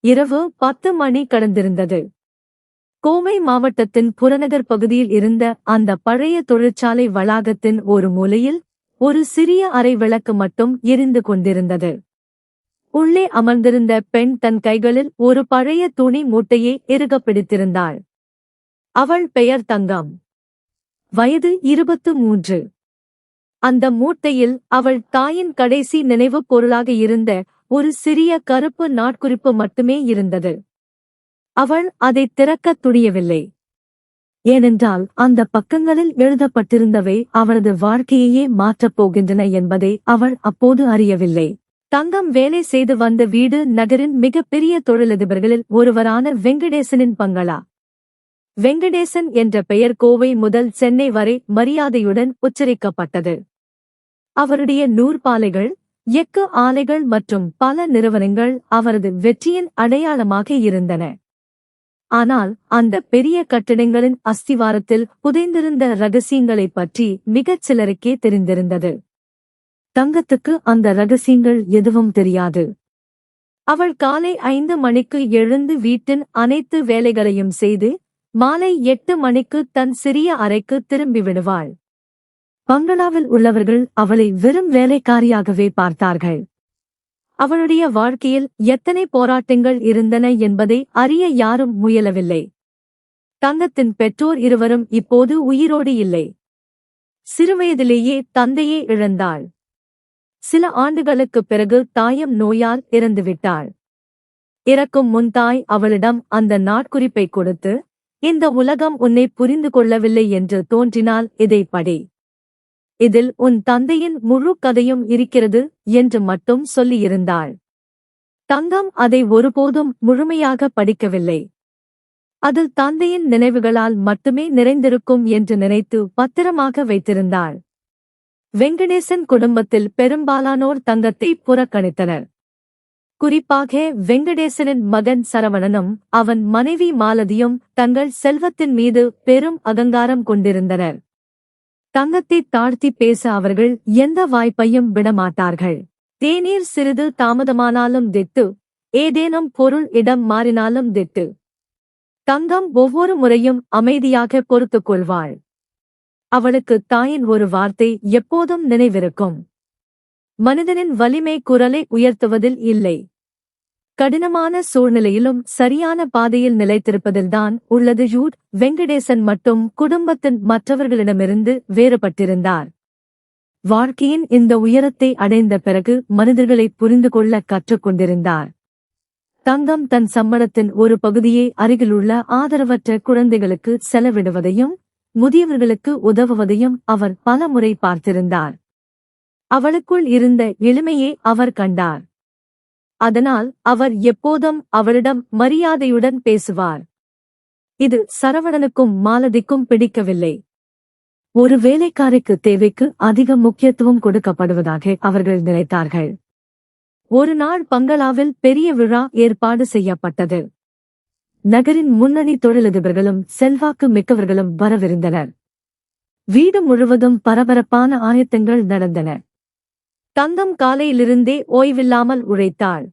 இரவு 10 மணி கடந்திருந்தது. கோவை மாவட்டத்தின் புறநகர் பகுதியில் இருந்த அந்த பழைய தொழிற்சாலை வளாகத்தின் ஒரு மூலையில் ஒரு சிறிய அறை விளக்கு மட்டும் எரிந்து கொண்டிருந்தது. உள்ளே அமர்ந்திருந்த பெண் தன் கைகளில் ஒரு பழைய துணி மூட்டையை இறுகப் பிடித்திருந்தாள். அவள் பெயர் தங்கம். வயது 23. அந்த மூட்டையில் அவள் தாயின் கடைசி நினைவுப் பொருளாக இருந்த ஒரு சிறிய கருப்பு நாட்குறிப்பு மட்டுமே இருந்தது. அவள் அதைத் திறக்கத் துணியவில்லை. ஏனென்றால் அந்த பக்கங்களில் எழுதப்பட்டிருந்தவை அவளது வாழ்க்கையையே மாற்றப் போகின்றன என்பதை அவள் அப்போது அறியவில்லை. தங்கம் வேலை செய்து வந்த வீடு நகரின் மிகப்பெரிய தொழிலதிபர்களில் ஒருவரான வெங்கடேசனின் பங்களா. வெங்கடேசன் என்ற பெயர் கோவை முதல் சென்னை வரை மரியாதையுடன் உச்சரிக்கப்பட்டது. அவருடைய நூற்பாலைகள், எஃகு ஆலைகள் மற்றும் பல நிறுவனங்கள் அவரது வெற்றியின் அடையாளமாக இருந்தன. ஆனால் அந்த பெரிய கட்டிடங்களின் அஸ்திவாரத்தில் புதைந்திருந்த ரகசியங்களைப் பற்றி மிகச் சிலருக்கே தெரிந்திருந்தது. தங்கத்துக்கு அந்த ரகசியங்கள் எதுவும் தெரியாது. அவள் காலை 5 மணிக்கு எழுந்து வீட்டின் அனைத்து வேலைகளையும் செய்து மாலை 8 மணிக்கு தன் சிறிய அறைக்கு திரும்பிவிடுவாள். பங்களாவில் உள்ளவர்கள் அவளை வெறும் வேலைக்காரியாகவே பார்த்தார்கள். அவளுடைய வாழ்க்கையில் எத்தனை போராட்டங்கள் இருந்தன என்பதை அறிய யாரும் முயலவில்லை. தங்கத்தின் பெற்றோர் இருவரும் இப்போது உயிரோடு இல்லை. சிறுவயதிலேயே தந்தையை இழந்தாள். சில ஆண்டுகளுக்குப் பிறகு தாயும் நோயால் இறந்துவிட்டாள். இறக்கும் முன் தாய் அவளிடம் அந்த நாட்குறிப்பை கொடுத்து, இந்த உலகம் உன்னை புரிந்து கொள்ளவில்லை என்று தோன்றினால் இதை படி. இதில் உன் தந்தையின் முழு கதையும் இருக்கிறது என்று மட்டும் சொல்லியிருந்தாள். தங்கம் அதை ஒருபோதும் முழுமையாக படிக்கவில்லை. அதில் தந்தையின் நினைவுகளால் மட்டுமே நிறைந்திருக்கும் என்று நினைத்து பத்திரமாக வைத்திருந்தாள். வெங்கடேசன் குடும்பத்தில் பெரும்பாலானோர் தங்கத்தை புறக்கணித்தனர். குறிப்பாக வெங்கடேசனின் மகன் சரவணனும் அவன் மனைவி மாலதியும் தங்கள் செல்வத்தின் மீது பெரும் அகங்காரம் கொண்டிருந்தனர். தங்கத்தை தாழ்த்தி பேச அவர்கள் எந்த வாய்ப்பையும் விடமாட்டார்கள். தேநீர் சிறிது தாமதமானாலும் திட்டு, ஏதேனும் பொருள் இடம் மாறினாலும் திட்டு. தங்கம் ஒவ்வொரு முறையும் அமைதியாக பொறுத்துக் கொள்வாள். அவளுக்கு தாயின் ஒரு வார்த்தை எப்போதும் நினைவிருக்கும். மனிதனின் வலிமை குரலை உயர்த்துவதில் இல்லை, கடினமான சூழ்நிலையிலும் சரியான பாதையில் நிலைத்திருப்பதில்தான் உள்ளது. வெங்கடேசன் மட்டும் குடும்பத்தின் மற்றவர்களிடமிருந்து வேறுபட்டிருந்தார். வாழ்க்கையின் இந்த உயரத்தை அடைந்த பிறகு மனிதர்களை புரிந்து கொள்ள கற்றுக்கொண்டிருந்தார். தங்கம் தன் சம்பளத்தின் ஒரு பகுதியை அருகிலுள்ள ஆதரவற்ற குழந்தைகளுக்கு செலவிடுவதையும் முதியவர்களுக்கு உதவுவதையும் அவர் பல முறை பார்த்திருந்தார். அவளுக்குள் இருந்த எளிமையை அவர் கண்டார். அதனால் அவர் எப்போதும் அவளிடம் மரியாதையுடன் பேசுவார். இது சரவணனுக்கும் மாலதிக்கும் பிடிக்கவில்லை. ஒரு வேலைக்காரிக்கு தேவைக்கு அதிக முக்கியத்துவம் கொடுக்கப்படுவதாக அவர்கள் நினைத்தார்கள். ஒரு நாள் பங்களாவில் பெரிய விழா ஏற்பாடு செய்யப்பட்டது. நகரின் முன்னணி தொழிலதிபர்களும் செல்வாக்கு மிக்கவர்களும் வரவிருந்தனர். வீடு முழுவதும் பரபரப்பான ஆயத்தங்கள் நடந்தன. தங்கம் காலையிலிருந்தே ஓய்வில்லாமல் உழைத்தாள்.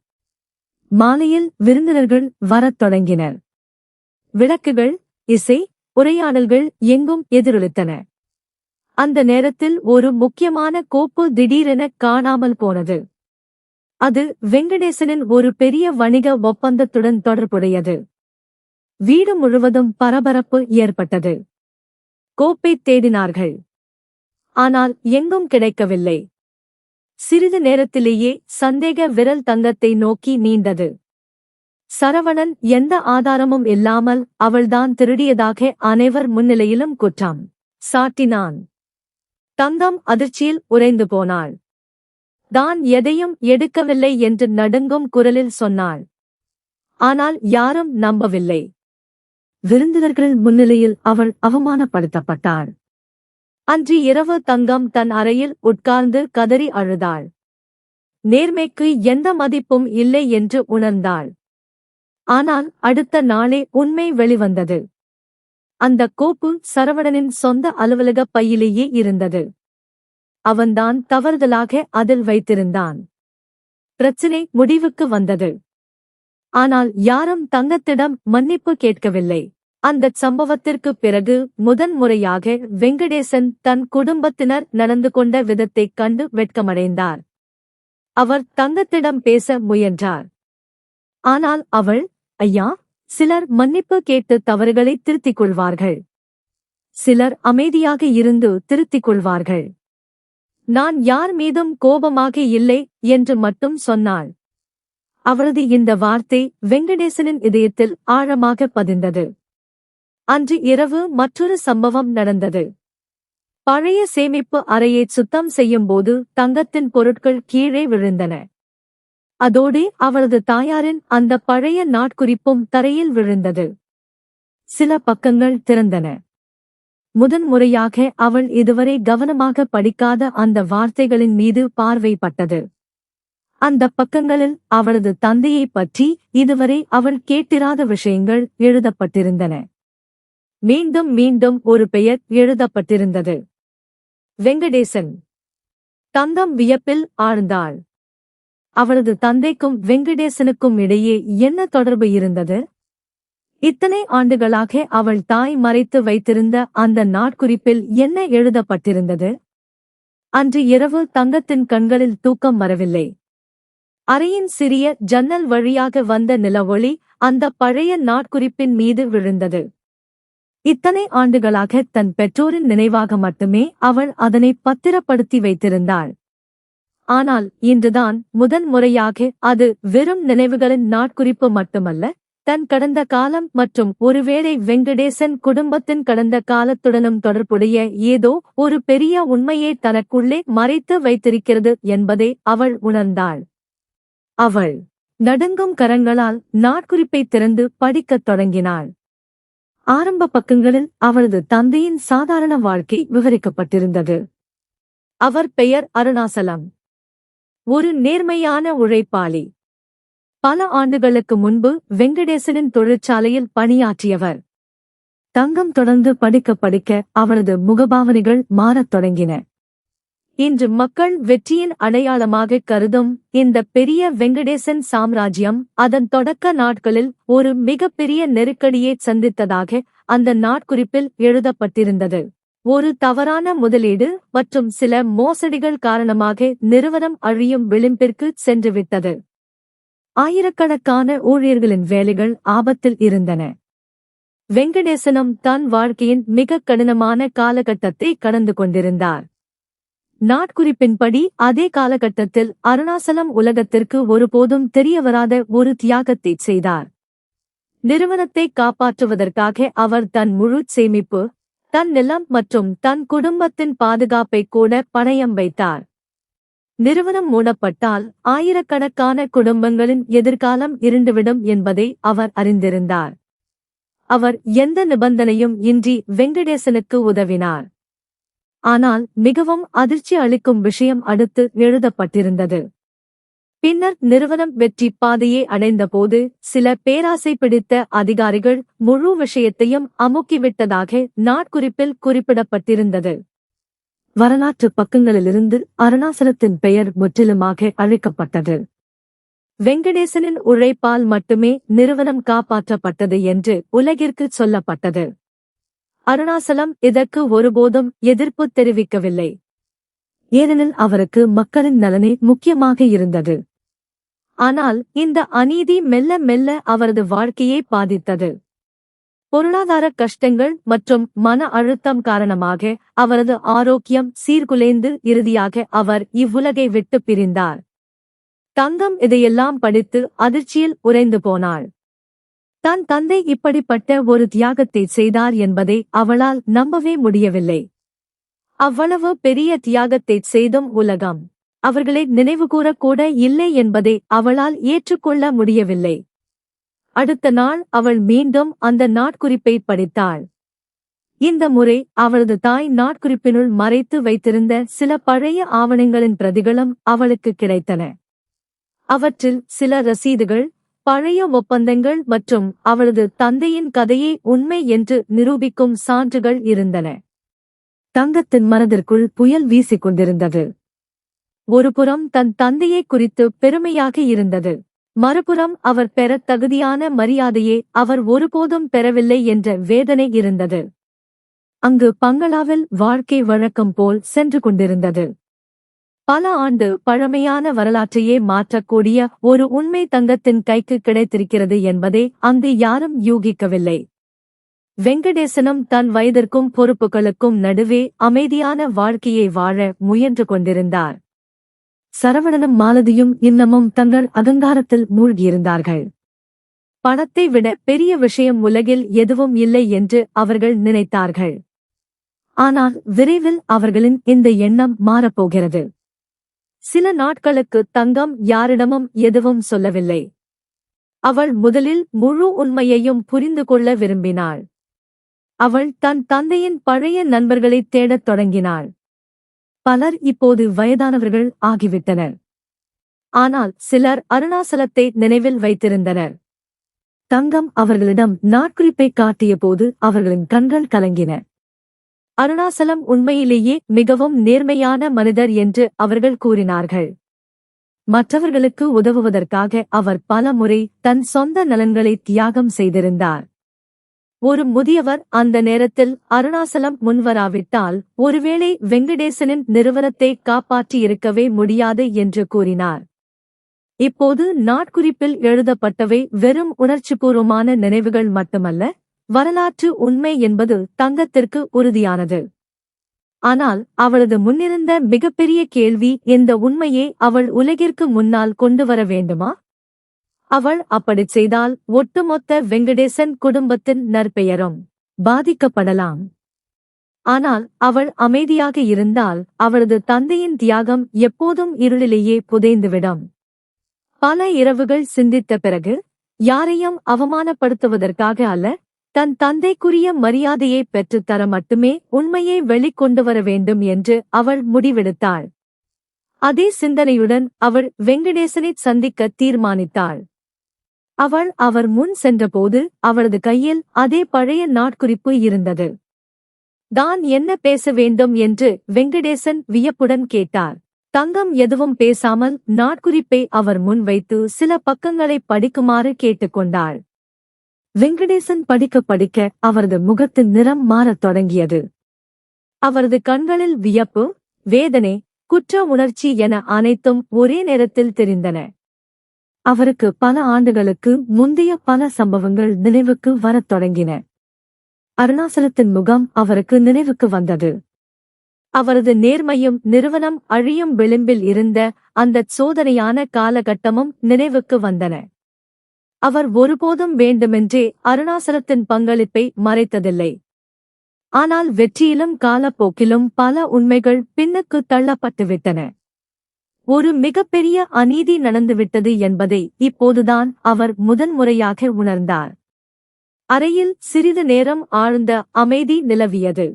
மாலையில் விருந்தினர்கள் வரத் தொடங்கினர். விளக்குகள், இசை, உரையாடல்கள் எங்கும் எதிரொலித்தன. அந்த நேரத்தில் ஒரு முக்கியமான கோப்பு திடீரென காணாமல் போனது. அது வெங்கடேசனின் ஒரு பெரிய வணிக ஒப்பந்தத்துடன் தொடர்புடையது. வீடு முழுவதும் பரபரப்பு ஏற்பட்டது. கோப்பை தேடினார்கள். ஆனால் எங்கும் கிடைக்கவில்லை. சிறிது நேரத்திலேயே சந்தேக விரல் தங்கத்தை நோக்கி நீண்டது. சரவணன் எந்த ஆதாரமும் இல்லாமல் அவள்தான் திருடியதாக அனைவர் முன்னிலையிலும் குற்றம் சாட்டினான். தங்கம் அதிர்ச்சியில் உறைந்து போனாள். தான் எதையும் எடுக்கவில்லை என்று நடுங்கும் குரலில் சொன்னாள். ஆனால் யாரும் நம்பவில்லை. விருந்தினர்கள் முன்னிலையில் அவள் அவமானப்படுத்தப்பட்டாள். அன்று இரவு தங்கம் தன் அறையில் உட்கார்ந்து கதறி அழுதாள். நேர்மைக்கு எந்த மதிப்பும் இல்லை என்று உணர்ந்தாள். ஆனால் அடுத்த நாளே உண்மை வெளிவந்தது. அந்த கோப்பு சரவணனின் சொந்த அலுவலக பையிலேயே இருந்தது. அவன்தான் தவறுதலாக அதில் வைத்திருந்தான். பிரச்சினை முடிவுக்கு வந்தது. ஆனால் யாரும் தங்கத்திடம் மன்னிப்பு கேட்கவில்லை. அந்தச் சம்பவத்திற்குப் பிறகு முதன்முறையாக வெங்கடேசன் தன் குடும்பத்தினர் நடந்து கொண்ட விதத்தைக் கண்டு வெட்கமடைந்தார். அவர் தங்கத்திடம் பேச முயன்றார். ஆனால் அவள், ஐயா, சிலர் மன்னிப்பு கேட்டு தவறுகளை திருத்திக் கொள்வார்கள். சிலர் அமைதியாக இருந்து திருத்திக் கொள்வார்கள். நான் யார் மீதும் கோபமாக இல்லை என்று மட்டும் சொன்னாள். அவளது இந்த வார்த்தை வெங்கடேசனின் இதயத்தில் ஆழமாக பதிந்தது. அன்று இரவு மற்றொரு சம்பவம் நடந்தது. பழைய சேமிப்பு அறையை சுத்தம் செய்யும்போது தங்கத்தின் பொருட்கள் கீழே விழுந்தன. அதோடு அவளது தாயாரின் அந்த பழைய நாட்குறிப்பும் தரையில் விழுந்தது. சில பக்கங்கள் திறந்தன. முதன்முறையாக அவள் இதுவரை கவனமாக படிக்காத அந்த வார்த்தைகளின் மீது பார்வைப்பட்டது. அந்த பக்கங்களில் அவளது தந்தையைப் பற்றி இதுவரை அவள் கேட்டிராத விஷயங்கள் எழுதப்பட்டிருந்தன. மீண்டும் மீண்டும் ஒரு பெயர் எழுதப்பட்டிருந்தது. வெங்கடேசன். தங்கம் வியப்பில் ஆழ்ந்தாள். அவளது தந்தைக்கும் வெங்கடேசனுக்கும் இடையே என்ன தொடர்பு இருந்தது? இத்தனை ஆண்டுகளாக அவள் தாய் மறைத்து வைத்திருந்த அந்த நாட்குறிப்பில் என்ன எழுதப்பட்டிருந்தது? அன்று இரவு தங்கத்தின் கண்களில் தூக்கம் வரவில்லை. அறையின் சிறிய ஜன்னல் வழியாக வந்த நிலவொளி அந்த பழைய நாட்குறிப்பின் மீது விழுந்தது. இத்தனை ஆண்டுகளாக தன் பெற்றோரின் நினைவாக மட்டுமே அவள் அதனை பத்திரப்படுத்தி வைத்திருந்தாள். ஆனால் இன்றுதான் முதன்முறையாக அது வெறும் நினைவுகளின் நாட்குறிப்பு மட்டுமல்ல, தன் கடந்த காலம் மற்றும் ஒருவேளை வெங்கடேசன் குடும்பத்தின் கடந்த காலத்துடனும் தொடர்புடைய ஏதோ ஒரு பெரிய உண்மையை தனக்குள்ளே மறைத்து வைத்திருக்கிறது என்பதை அவள் உணர்ந்தாள். அவள் நடுங்கும் கரங்களால் நாட்குறிப்பை திறந்து படிக்கத் தொடங்கினாள். ஆரம்ப பக்கங்களில் அவளது தந்தையின் சாதாரண வாழ்க்கை விவரிக்கப்பட்டிருந்தது. அவர் பெயர் அருணாசலம். ஒரு நேர்மையான உழைப்பாளி. பல ஆண்டுகளுக்கு முன்பு வெங்கடேசனின் தொழிற்சாலையில் பணியாற்றியவர். தங்கம் தொடர்ந்து படிக்க படிக்க அவளது முகபாவனைகள் மாறத் தொடங்கின. இன்று மக்கள் வெற்றியின் அடையாளமாக கருதும் இந்த பெரிய வெங்கடேசன் சாம்ராஜ்யம் அதன் தொடக்க நாட்களில் ஒரு மிகப்பெரிய நெருக்கடியை சந்தித்ததாக அந்த நாட்குறிப்பில் எழுதப்பட்டிருந்தது. ஒரு தவறான முதலீடு மற்றும் சில மோசடிகள் காரணமாக நிறுவனம் அழியும் விளிம்பிற்கு சென்றுவிட்டது. ஆயிரக்கணக்கான ஊழியர்களின் வேலைகள் ஆபத்தில் இருந்தன. வெங்கடேசனும் தன் வாழ்க்கையின் மிக கடினமான காலகட்டத்தை கடந்து கொண்டிருந்தார். நாட்குறிப்பின்படி அதே காலகட்டத்தில் அருணாசலம் உலகத்திற்கு ஒருபோதும் தெரியவராத ஒரு தியாகத்தை செய்தார். நிறுவனத்தை காப்பாற்றுவதற்காக அவர் தன் முழு சேமிப்பு, தன் நிலம் மற்றும் தன் குடும்பத்தின் பாதுகாப்பை கூட பணயம் வைத்தார். நிறுவனம் மூடப்பட்டால் ஆயிரக்கணக்கான குடும்பங்களின் எதிர்காலம் இருண்டுவிடும் என்பதை அவர் அறிந்திருந்தார். அவர் எந்த நிபந்தனையும் இன்றி வெங்கடேசனுக்கு உதவினார். ஆனால் மிகவும் அதிர்ச்சி அளிக்கும் விஷயம் அடுத்து எழுதப்பட்டிருந்தது. பின்னர் நிறுவனம் வெற்றி பாதையை அடைந்தபோது சில பேராசை பிடித்த அதிகாரிகள் முழு விஷயத்தையும் அமுக்கிவிட்டதாக நாட்குறிப்பில் குறிப்பிடப்பட்டிருந்தது. வரலாற்று பக்கங்களிலிருந்து அருணாசலத்தின் பெயர் முற்றிலுமாக அழிக்கப்பட்டது. வெங்கடேசனின் உழைப்பால் மட்டுமே நிறுவனம் காப்பாற்றப்பட்டது என்று உலகிற்கு சொல்லப்பட்டது. அருணாசலம் இதற்கு ஒருபோதும் எதிர்ப்பு தெரிவிக்கவில்லை. ஏனெனில் அவருக்கு மக்களின் நலனே முக்கியமாக இருந்தது. ஆனால் இந்த அநீதி மெல்ல மெல்ல அவரது வாழ்க்கையை பாதித்தது. பொருளாதார கஷ்டங்கள் மற்றும் மன அழுத்தம் காரணமாக அவரது ஆரோக்கியம் சீர்குலைந்து இறுதியாக அவர் இவ்வுலகை விட்டு பிரிந்தார். தங்கம் இதையெல்லாம் படித்து அதிர்ச்சியில் உறைந்து போனாள். தன் தந்தை இப்படிப்பட்ட ஒரு தியாகத்தை செய்தார் என்பதை அவளால் நம்பவே முடியவில்லை. அவ்வளவு பெரிய தியாகத்தை செய்தும் உலகம் அவர்களை நினைவுகூரக்கூட இல்லை என்பதை அவளால் ஏற்றுக்கொள்ள முடியவில்லை. அடுத்த நாள் அவள் மீண்டும் அந்த நாட்குறிப்பை படித்தாள். இந்த முறை அவளது தாய் நாட்குறிப்பினுள் மறைத்து வைத்திருந்த சில பழைய ஆவணங்களின் பிரதிகளும் அவளுக்கு கிடைத்தன. அவற்றில் சில ரசீதுகள், பழைய ஒப்பந்தங்கள் மற்றும் அவளது தந்தையின் கதையை உண்மை என்று நிரூபிக்கும் சான்றுகள் இருந்தன. தங்கத்தின் மனதிற்குள் புயல் வீசிக் கொண்டிருந்தது. ஒருபுறம் தன் தந்தையை குறித்து பெருமையாக இருந்தது. மறுபுறம் அவர் பெறத் தகுதியான மரியாதையை அவர் ஒருபோதும் பெறவில்லை என்ற வேதனை இருந்தது. அங்கு பங்களாவில் வாழ்க்கை வழக்கம் போல் சென்று கொண்டிருந்தது. பல ஆண்டு பழமையான வரலாற்றையே மாற்றக்கூடிய ஒரு உண்மை தங்கத்தின் கைக்கு கிடைத்திருக்கிறது என்பதை அங்கு யாரும் யூகிக்கவில்லை. வெங்கடேசனும் தன் வயதிற்கும் பொறுப்புகளுக்கும் நடுவே அமைதியான வாழ்க்கையை வாழ முயன்று கொண்டிருந்தார். சரவணனும் மாலதியும் இன்னமும் தங்கள் அகங்காரத்தில் மூழ்கியிருந்தார்கள். பணத்தை விட பெரிய விஷயம் உலகில் எதுவும் இல்லை என்று அவர்கள் நினைத்தார்கள். ஆனால் விரைவில் அவர்களின் இந்த எண்ணம் மாறப்போகிறது. சில நாட்களுக்கு தங்கம் யாரிடமும் எதுவும் சொல்லவில்லை. அவள் முதலில் முழு உண்மையையும் புரிந்து கொள்ள விரும்பினாள். அவள் தன் தந்தையின் பழைய நண்பர்களைத் தேடத் தொடங்கினாள். பலர் இப்போது வயதானவர்கள் ஆகிவிட்டனர். ஆனால் சிலர் அருணாசலத்தை நினைவில் வைத்திருந்தனர். தங்கம் அவர்களிடம் நாட்குறிப்பை காட்டியபோது அவர்களின் கண்கள் கலங்கின. அருணாசலம் உண்மையிலேயே மிகவும் நேர்மையான மனிதர் என்று அவர்கள் கூறினார்கள். மற்றவர்களுக்கு உதவுவதற்காக அவர் பல முறை தன் சொந்த நலன்களை தியாகம் செய்திருந்தார். ஒரு முதியவர் அந்த நேரத்தில் அருணாசலம் முன்வராவிட்டால் ஒருவேளை வெங்கடேசனின் நிறுவனத்தை காப்பாற்றியிருக்கவே முடியாது என்று கூறினார். இப்போது நாட்குறிப்பில் எழுதப்பட்டவை வெறும் உணர்ச்சிபூர்வமான நினைவுகள் மட்டுமல்ல, வரலாற்று உண்மை என்பது தங்கத்திற்கு உறுதியானது. ஆனால் அவளது முன்னிருந்த மிகப்பெரிய கேள்வி, இந்த உண்மையை அவள் உலகிற்கு முன்னால் கொண்டு வர வேண்டுமா? அவள் அப்படிச் செய்தால் ஒட்டுமொத்த வெங்கடேசன் குடும்பத்தின் நற்பெயரும் பாதிக்கப்படலாம். ஆனால் அவள் அமைதியாக இருந்தால் அவளது தந்தையின் தியாகம் எப்போதும் இருளிலேயே புதைந்துவிடும். பல இரவுகள் சிந்தித்த பிறகு, யாரையும் அவமானப்படுத்துவதற்காக அல்ல, தன் தந்தைக்குரிய மரியாதையை பெற்றுத்தர மட்டுமே உண்மையை வெளிக்கொண்டு வர வேண்டும் என்று அவள் முடிவெடுத்தாள். அதே சிந்தனையுடன் அவள் வெங்கடேசனைச் சந்திக்க தீர்மானித்தாள். அவள் அவர் முன் சென்றபோது அவளது கையில் அதே பழைய நாட்குறிப்பு இருந்தது. தான் என்ன பேச வேண்டும் என்று வெங்கடேசன் வியப்புடன் கேட்டார். தங்கம் எதுவும் பேசாமல் நாட்குறிப்பை அவர் முன் வைத்து சில பக்கங்களை படிக்குமாறு கேட்டுக்கொண்டாள். வெங்கடேசன் படிக்க படிக்க அவரது முகத்தின் நிறம் மாறத் தொடங்கியது. அவரது கண்களில் வியப்பு, வேதனை, குற்ற உணர்ச்சி என அனைத்தும் ஒரே நேரத்தில் தெரிந்தன. அவருக்கு பல ஆண்டுகளுக்கு முந்தைய பல சம்பவங்கள் நினைவுக்கு வரத் தொடங்கின. அருணாசலத்தின் முகம் அவருக்கு நினைவுக்கு வந்தது. அவரது நேர்மையும் நிறுவனம் அழியும் விளிம்பில் இருந்த அந்தச் சோதனையான காலகட்டமும் நினைவுக்கு வந்தன. அவர் ஒருபோதும் வேண்டுமென்றே அருணாசலத்தின் பங்களிப்பை மறைத்ததில்லை. ஆனால் வெற்றியிலும் காலப்போக்கிலும் பல உண்மைகள் பின்னுக்கு தள்ளப்பட்டுவிட்டன. ஒரு மிகப்பெரிய அநீதி நடந்துவிட்டது என்பதை இப்போதுதான் அவர் முதன்முறையாக உணர்ந்தார். அறையில் சிறிது நேரம் ஆழ்ந்த அமைதி நிலவியது.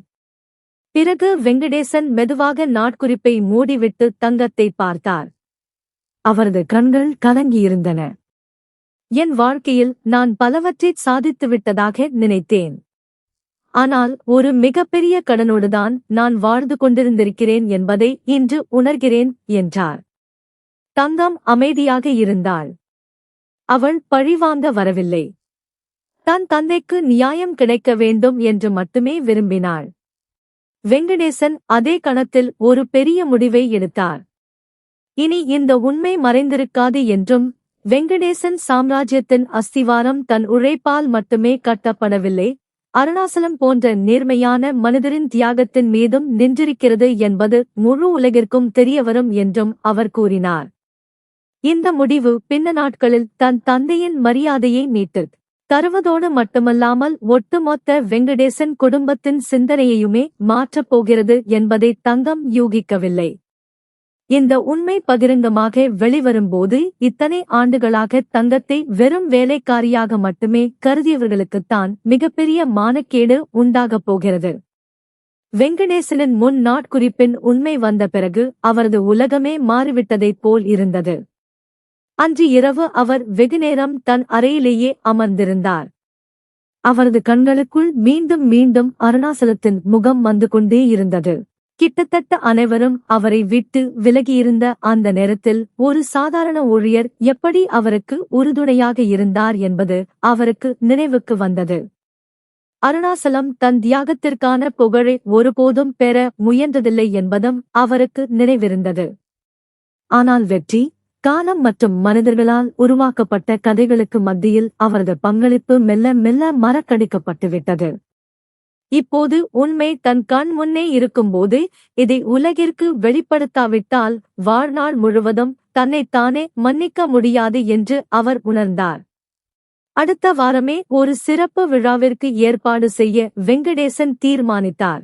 பிறகு வெங்கடேசன் மெதுவாக நாட்குறிப்பை மூடிவிட்டு தங்கத்தை பார்த்தார். அவரது கண்கள் கலங்கியிருந்தன. என் வாழ்க்கையில் நான் பலவற்றைச் சாதித்துவிட்டதாக நினைத்தேன். ஆனால் ஒரு மிகப்பெரிய கடனோடுதான் நான் வாழ்ந்து கொண்டிருந்திருக்கிறேன் என்பதை இன்று உணர்கிறேன் என்றார். தங்கம் அமைதியாக இருந்தாள். அவள் பழிவாங்க வரவில்லை. தன் தந்தைக்கு நியாயம் கிடைக்க வேண்டும் என்று மட்டுமே விரும்பினாள். வெங்கடேசன் அதே கணத்தில் ஒரு பெரிய முடிவை எடுத்தார். இனி இந்த உண்மை மறைந்திருக்காது என்றும், வெங்கடேசன் சாம்ராஜ்யத்தின் அஸ்திவாரம் தன் உழைப்பால் மட்டுமே கட்டப்படவில்லை, அருணாசலம் போன்ற நேர்மையான மனிதரின் தியாகத்தின் மீதும் நின்றிருக்கிறது என்பது முழு உலகிற்கும் தெரியவரும் என்றும் அவர் கூறினார். இந்த முடிவு பின்ன நாட்களில் தன் தந்தையின் மரியாதையை மீட்டுத் தருவதோடு மட்டுமல்லாமல் ஒட்டுமொத்த வெங்கடேசன் குடும்பத்தின் சிந்தனையையுமே மாற்றப் போகிறது என்பதை தங்கம் யூகிக்கவில்லை. இந்த உண்மை பகிரங்கமாக வெளிவரும்போது இத்தனை ஆண்டுகளாக தங்கத்தை வெறும் வேலைக்காரியாக மட்டுமே கருதியவர்களுக்குத்தான் மிகப்பெரிய மானக்கேடு உண்டாகப் போகிறது. வெங்கடேசனின் முன் நாட்குறிப்பின் உண்மை வந்த பிறகு அவரது உலகமே மாறிவிட்டதைப் போல் இருந்தது. அன்று இரவு அவர் வெகுநேரம் தன் அறையிலேயே அமர்ந்திருந்தார். அவரது கண்களுக்குள் மீண்டும் மீண்டும் அருணாசலத்தின் முகம் வந்து கொண்டே இருந்தது. கிட்டத்தட்ட அனைவரும் அவரை விட்டு விலகியிருந்த அந்த நேரத்தில் ஒரு சாதாரண ஊழியர் எப்படி அவருக்கு உறுதுணையாக இருந்தார் என்பது அவருக்கு நினைவுக்கு வந்தது. அருணாசலம் தன் தியாகத்திற்கான புகழை ஒருபோதும் பெற முயன்றதில்லை என்பதும் அவருக்கு நினைவிருந்தது. ஆனால் வெற்றி, காலம் மற்றும் மனிதர்களால் உருவாக்கப்பட்ட கதைகளுக்கு மத்தியில் அவரது பங்களிப்பு மெல்ல மெல்ல மறக்கடிக்கப்பட்டுவிட்டது. இப்போது உண்மை தன் கண் முன்னே இருக்கும்போது இதை உலகிற்கு வெளிப்படுத்தாவிட்டால் வாழ்நாள் முழுவதும் தன்னைத்தானே மன்னிக்க முடியாது என்று அவர் உணர்ந்தார். அடுத்த வாரமே ஒரு சிறப்பு விழாவிற்கு ஏற்பாடு செய்ய வெங்கடேசன் தீர்மானித்தார்.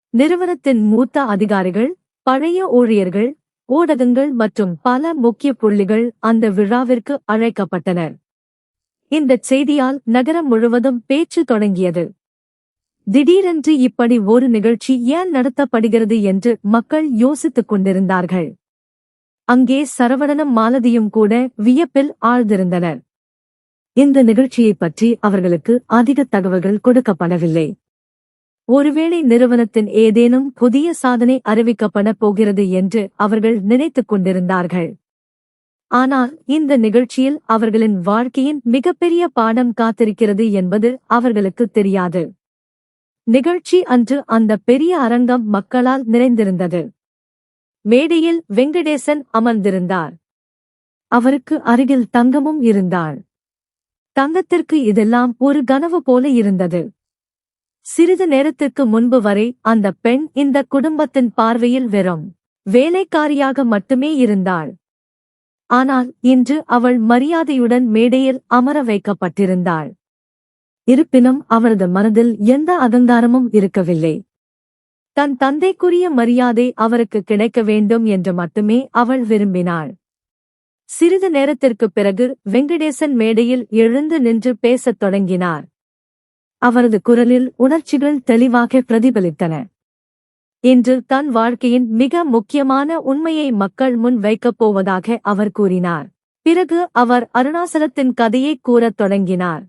நிறுவனத்தின் மூத்த அதிகாரிகள், பழைய ஊழியர்கள், ஊடகங்கள் மற்றும் பல முக்கிய புள்ளிகள் அந்த விழாவிற்கு அழைக்கப்பட்டனர். இந்தச் செய்தியால் நகரம் முழுவதும் பேச்சு தொடங்கியது. திடீரென்று இப்படி ஒரு நிகழ்ச்சி ஏன் நடத்தப்படுகிறது என்று மக்கள் யோசித்துக் கொண்டிருந்தார்கள். அங்கே சரவணனும் மாலதியும் கூட வியப்பில் ஆழ்ந்திருந்தனர். இந்த நிகழ்ச்சியைப் பற்றி அவர்களுக்கு அதிக தகவல்கள் கொடுக்கப்படவில்லை. ஒருவேளை நிறுவனத்தின் ஏதேனும் புதிய சாதனை அறிவிக்கப்படப் போகிறது என்று அவர்கள் நினைத்துக் கொண்டிருந்தார்கள். ஆனால் இந்த நிகழ்ச்சியில் அவர்களின் வாழ்க்கையின் மிகப்பெரிய பாடம் காத்திருக்கிறது என்பது அவர்களுக்கு தெரியாது. நிகழ்ச்சி அன்று அந்த பெரிய அரங்கம் மக்களால் நிறைந்திருந்தது. மேடையில் வெங்கடேசன் அமர்ந்திருந்தார். அவருக்கு அருகில் தங்கமும் இருந்தாள். தங்கத்திற்கு இதெல்லாம் ஒரு கனவு போல இருந்தது. சிறிது நேரத்திற்கு முன்பு வரை அந்த பெண் இந்த குடும்பத்தின் பார்வையில் வெறும் வேலைக்காரியாக மட்டுமே இருந்தாள். ஆனால் இன்று அவள் மரியாதையுடன் மேடையில் அமர வைக்கப்பட்டிருந்தாள். இருப்பினும் அவரது மனதில் எந்த அகங்காரமும் இருக்கவில்லை. தன் தந்தைக்குரிய மரியாதை அவருக்கு கிடைக்க வேண்டும் என்று மட்டுமே அவள் விரும்பினாள். சிறிது நேரத்திற்குப் பிறகு வெங்கடேசன் மேடையில் எழுந்து நின்று பேசத் தொடங்கினார். அவரது குரலில் உணர்ச்சிகள் தெளிவாக பிரதிபலித்தன. இன்று தன் வாழ்க்கையின் மிக முக்கியமான உண்மையை மக்கள் முன் வைக்கப் போவதாக அவர் கூறினார். பிறகு அவர் அருணாசலத்தின் கதையை கூறத் தொடங்கினார்.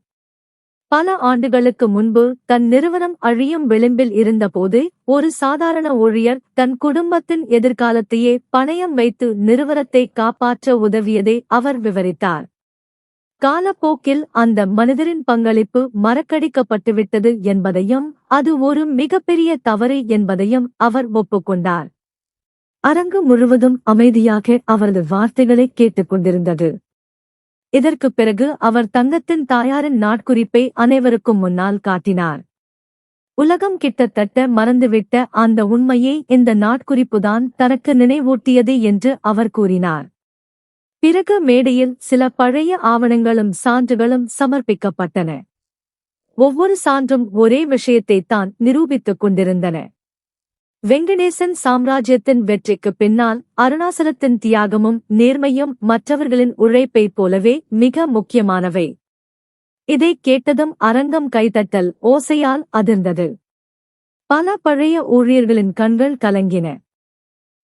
பல ஆண்டுகளுக்கு முன்பு தன் நிறுவனம் அழியும் விளிம்பில் இருந்தபோது ஒரு சாதாரண ஊழியர் தன் குடும்பத்தின் எதிர்காலத்தையே பணயம் வைத்து நிறுவனத்தை காப்பாற்ற உதவியதை அவர் விவரித்தார். காலப்போக்கில் அந்த மனிதரின் பங்களிப்பு மறக்கடிக்கப்பட்டுவிட்டது என்பதையும் அது ஒரு மிகப்பெரிய தவறு என்பதையும் அவர் ஒப்புக்கொண்டார். அரங்கு முழுவதும் அமைதியாக அவரது வார்த்தைகளை கேட்டுக்கொண்டிருந்தது. இதற்குப் பிறகு அவர் தங்கத்தின் தாயாரின் நாட்குறிப்பை அனைவருக்கும் முன்னால் காட்டினார். உலகம் கிட்டத்தட்ட மறந்துவிட்ட அந்த உண்மையை இந்த நாட்குறிப்புதான் தனக்கு நினைவூட்டியது என்று அவர் கூறினார். பிறகு மேடையில் சில பழைய ஆவணங்களும் சான்றுகளும் சமர்ப்பிக்கப்பட்டன. ஒவ்வொரு சான்றும் ஒரே விஷயத்தைத்தான் நிரூபித்துக் கொண்டிருந்தன. வெங்கடேசன் சாம்ராஜ்யத்தின் வெற்றிக்கு பின்னால் அருணாசலத்தின் தியாகமும் நேர்மையும் மற்றவர்களின் உழைப்பைப் போலவே மிக முக்கியமானவை. இதை கேட்டதும் அரங்கம் கைதட்டல் ஓசையால் அதிர்ந்தது. பல பழைய ஊழியர்களின் கண்கள் கலங்கின.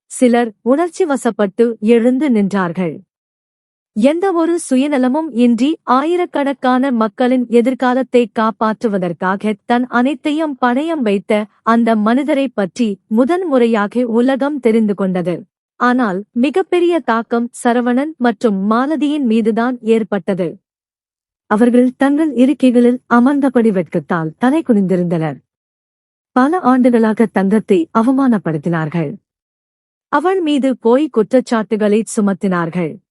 சிலர் உணர்ச்சி வசப்பட்டு எழுந்து நின்றார்கள். எந்தவொரு சுயநலமும் இன்றி ஆயிரக்கணக்கான மக்களின் எதிர்காலத்தை காப்பாற்றுவதற்காக தன் அனைத்தையும் பணயம் வைத்த அந்த மனிதரைப் பற்றி முதன்முறையாக உலகம் தெரிந்து கொண்டது. ஆனால் மிகப்பெரிய தாக்கம் சரவணன் மற்றும் மாலதியின் மீதுதான் ஏற்பட்டது. அவர்கள் தங்கள் இருக்கைகளில் அமர்ந்தபடி வெட்கத்தால் தலை குனிந்திருந்தனர். பல ஆண்டுகளாக தங்கத்தை அவமானப்படுத்தினார்கள். அவள் மீது போய் குற்றச்சாட்டுகளை சுமத்தினார்கள்.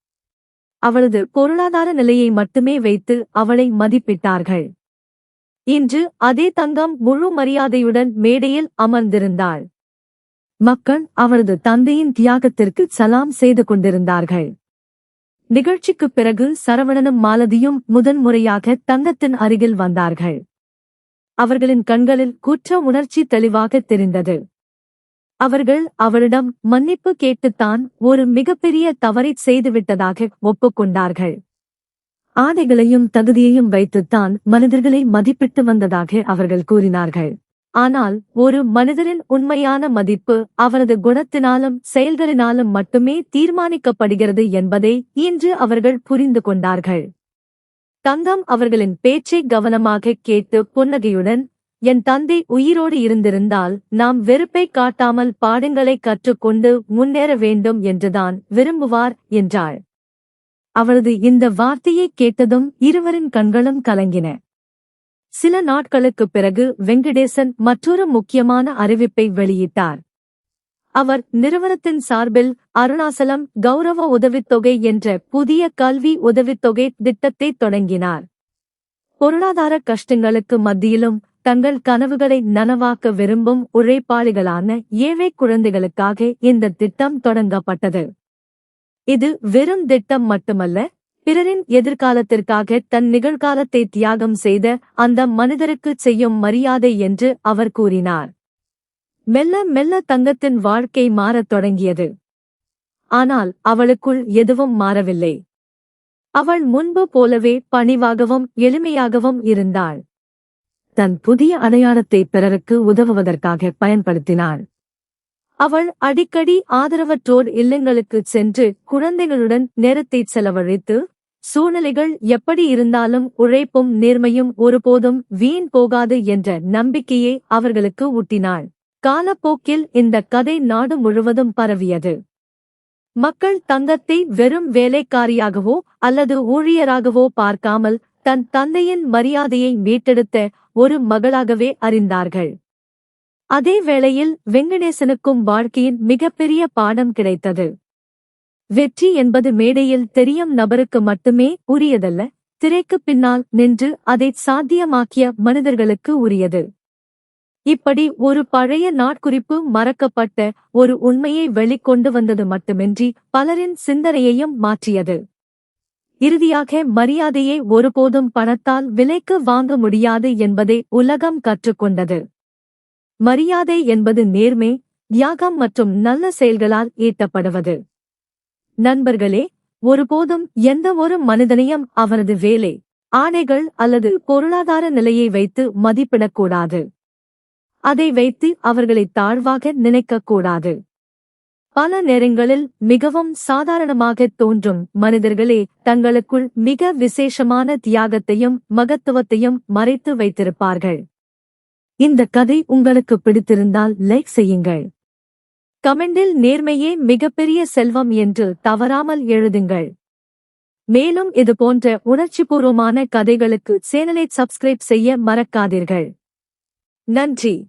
அவளது பொருளாதார நிலையை மட்டுமே வைத்து அவளை மதிப்பிட்டார்கள். இன்று அதே தங்கம் முழு மரியாதையுடன் மேடையில் அமர்ந்திருந்தாள். மக்கள் அவரது தந்தையின் தியாகத்திற்கு சலாம் செய்து கொண்டிருந்தார்கள். நிகழ்ச்சிக்குப் பிறகு சரவணனும் மாலதியும் முதன்முறையாக தங்கத்தின் அருகில் வந்தார்கள். அவர்களின் கண்களில் குற்ற உணர்ச்சி தெளிவாக தெரிந்தது. அவர்கள் அவளிடம் மன்னிப்பு கேட்டுத்தான் ஒரு மிகப்பெரிய தவறை செய்துவிட்டதாக ஒப்புக்கொண்டார்கள். ஆடைகளையும் தகுதியையும் வைத்துத்தான் மனிதர்களை மதிப்பிட்டு வந்ததாக அவர்கள் கூறினார்கள். ஆனால் ஒரு மனிதரின் உண்மையான மதிப்பு அவரது குணத்தினாலும் செயல்களினாலும் மட்டுமே தீர்மானிக்கப்படுகிறது என்பதை இன்று அவர்கள் புரிந்து கொண்டார்கள். தங்கம் அவர்களின் பேச்சை கவனமாக கேட்டு புன்னகையுடன், என் தந்தை உயிரோடு இருந்திருந்தால் நாம் வெறுப்பை காட்டாமல் பாடங்களை கற்றுக்கொண்டு முன்னேற வேண்டும் என்றுதான் விரும்புவார் என்றாள். அவளது இந்த வார்த்தையைக் கேட்டதும் இருவரின் கண்களும் கலங்கின. சில நாட்களுக்குப் பிறகு வெங்கடேசன் மற்றொரு முக்கியமான அறிவிப்பை வெளியிட்டார். அவர் நிறுவனத்தின் சார்பில் அருணாசலம் கௌரவ உதவித்தொகை என்ற புதிய கல்வி உதவித்தொகை திட்டத்தை தொடங்கினார். பொருளாதார கஷ்டங்களுக்கு மத்தியிலும் தங்கள் கனவுகளை நனவாக்க விரும்பும் உழைப்பாளிகளான ஏழை குழந்தைகளுக்காக இந்த திட்டம் தொடங்கப்பட்டது. இது வெறும் திட்டம் மட்டுமல்ல, பிறரின் எதிர்காலத்திற்காக தன் நிகழ்காலத்தை தியாகம் செய்த அந்த மனிதருக்கு செய்யும் மரியாதை என்று அவர் கூறினார். மெல்ல மெல்ல தங்கத்தின் வாழ்க்கை மாறத் தொடங்கியது. ஆனால் அவளுக்குள் எதுவும் மாறவில்லை. அவள் முன்பு போலவே பணிவாகவும் எளிமையாகவும் இருந்தாள். தன் புதிய அடையாளத்தை பிறருக்கு உதவுவதற்காக பயன்படுத்தினாள். அவள் அடிக்கடி ஆதரவற்றோர் இல்லங்களுக்குச் சென்று குழந்தைகளுடன் நேரத்தை செலவழித்து, சூழ்நிலைகள் எப்படி இருந்தாலும் உழைப்பும் நேர்மையும் ஒருபோதும் வீண் போகாது என்ற நம்பிக்கையை அவர்களுக்கு ஊட்டினாள். காலப்போக்கில் இந்த கதை நாடு முழுவதும் பரவியது. மக்கள் தங்கத்தை வெறும் வேலைக்காரியாகவோ அல்லது ஊழியராகவோ பார்க்காமல் தன் தந்தையின் மரியாதையை மீட்டெடுத்த ஒரு மகளாகவே அறிந்தார்கள். அதே வேளையில் வெங்கடேசனுக்கும் வாழ்க்கையின் மிகப்பெரிய பாடம் கிடைத்தது. வெற்றி என்பது மேடையில் தெரியும் நபருக்கு மட்டுமே உரியதல்ல, திரைக்குப் பின்னால் நின்று அதை சாத்தியமாக்கிய மனிதர்களுக்கு உரியது. இப்படி ஒரு பழைய நாட்குறிப்பு மறக்கப்பட்ட ஒரு உண்மையை வெளிக்கொண்டு வந்தது மட்டுமின்றி பலரின் சிந்தனையையும் மாற்றியது. இறுதியாக மரியாதையை ஒருபோதும் பணத்தால் விலைக்கு வாங்க முடியாது என்பதை உலகம் கற்றுக்கொண்டது. மரியாதை என்பது நேர்மை, தியாகம் மற்றும் நல்ல செயல்களால் ஈட்டப்படுவது. நண்பர்களே, ஒருபோதும் எந்த ஒரு மனிதனையும் அவரது வேலை, ஆணைகள் அல்லது பொருளாதார நிலையை வைத்து மதிப்பிடக்கூடாது. அதை வைத்து அவர்களை தாழ்வாக நினைக்கக்கூடாது. பல நேரங்களில் மிகவும் சாதாரணமாக தோன்றும் மனிதர்களே தங்களுக்குள் மிக விசேஷமான தியாகத்தையும் மகத்துவத்தையும் மறைத்து வைத்திருப்பார்கள். இந்த கதை உங்களுக்கு பிடித்திருந்தால் லைக் செய்யுங்கள். கமெண்டில் நேர்மையே மிகப்பெரிய செல்வம் என்று தவறாமல் எழுதுங்கள். மேலும் இதுபோன்ற உணர்ச்சிபூர்வமான கதைகளுக்கு சேனலை சப்ஸ்கிரைப் செய்ய மறக்காதீர்கள். நன்றி.